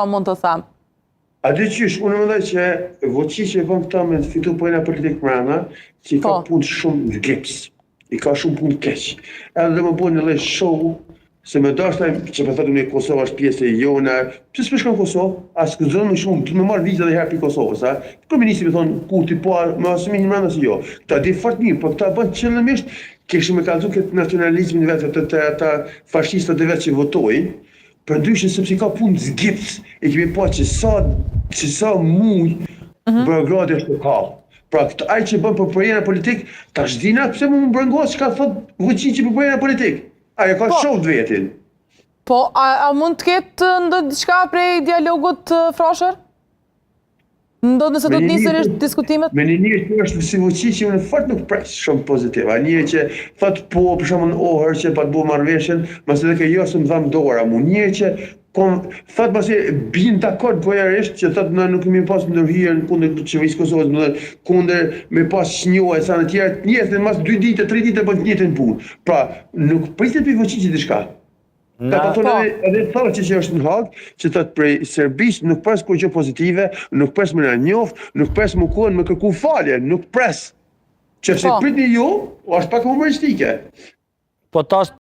mund të them. A di qysh, unë mendoj që Vučić që bën këta me fitu pojna politik mrena, që i ka punë shumë në gips, i ka shumë punë keq. Edhe dhe më bën një lloj show, se me dashta që për thotë unë Kosova është pjesë e jona, pse s'më shkon në Kosovë, as këzon më shumë, të më marr vizë edhe herë për Kosovës, a? Komunisti më thon Kurti po, më asumi një mrena si jo. Këta di fort mirë, po këta bën qëllimisht kishim e kallzu këtë nacionalizmin vetë të ata fashistët e vetë që votojnë. Për ndryshe sepse ka punë zgips, e kemi pa që sa muj Beogradi është ka. Pra ai që bën për përjena politik, tash dina pse më mbrëngos çka thot Vučić për përjena politik. Ai ka shoh vetin. Po, a mund të ketë ndonjë diçka prej dialogut frashër? Ndodh nëse do të nisërisht diskutimet? Me një njëri që është si Vučić, unë fort nuk pres shumë pozitiv. A njëri që thot po, për shembull ohër që pa të bëu marrëveshjen, mos edhe që jo se më dham dora, mu njëri që thot pasi bin dakord gojarisht që thot na nuk kemi pas ndërhyrjen kundër qeverisë Kosovës, do të kundër me pas shnjohë sa të tjerë, njëse mas 2 ditë, 3 ditë bën të njëjtën punë. Pra, nuk pritet për Vučić diçka. Ka të thonë edhe thonë që është në Hag, që thot prej Serbisë nuk pres kur gjë pozitive, nuk pres me na njoft, nuk pres më kohën me kërku falje, nuk pres. Që se pritni ju, është pak humoristike. Po tash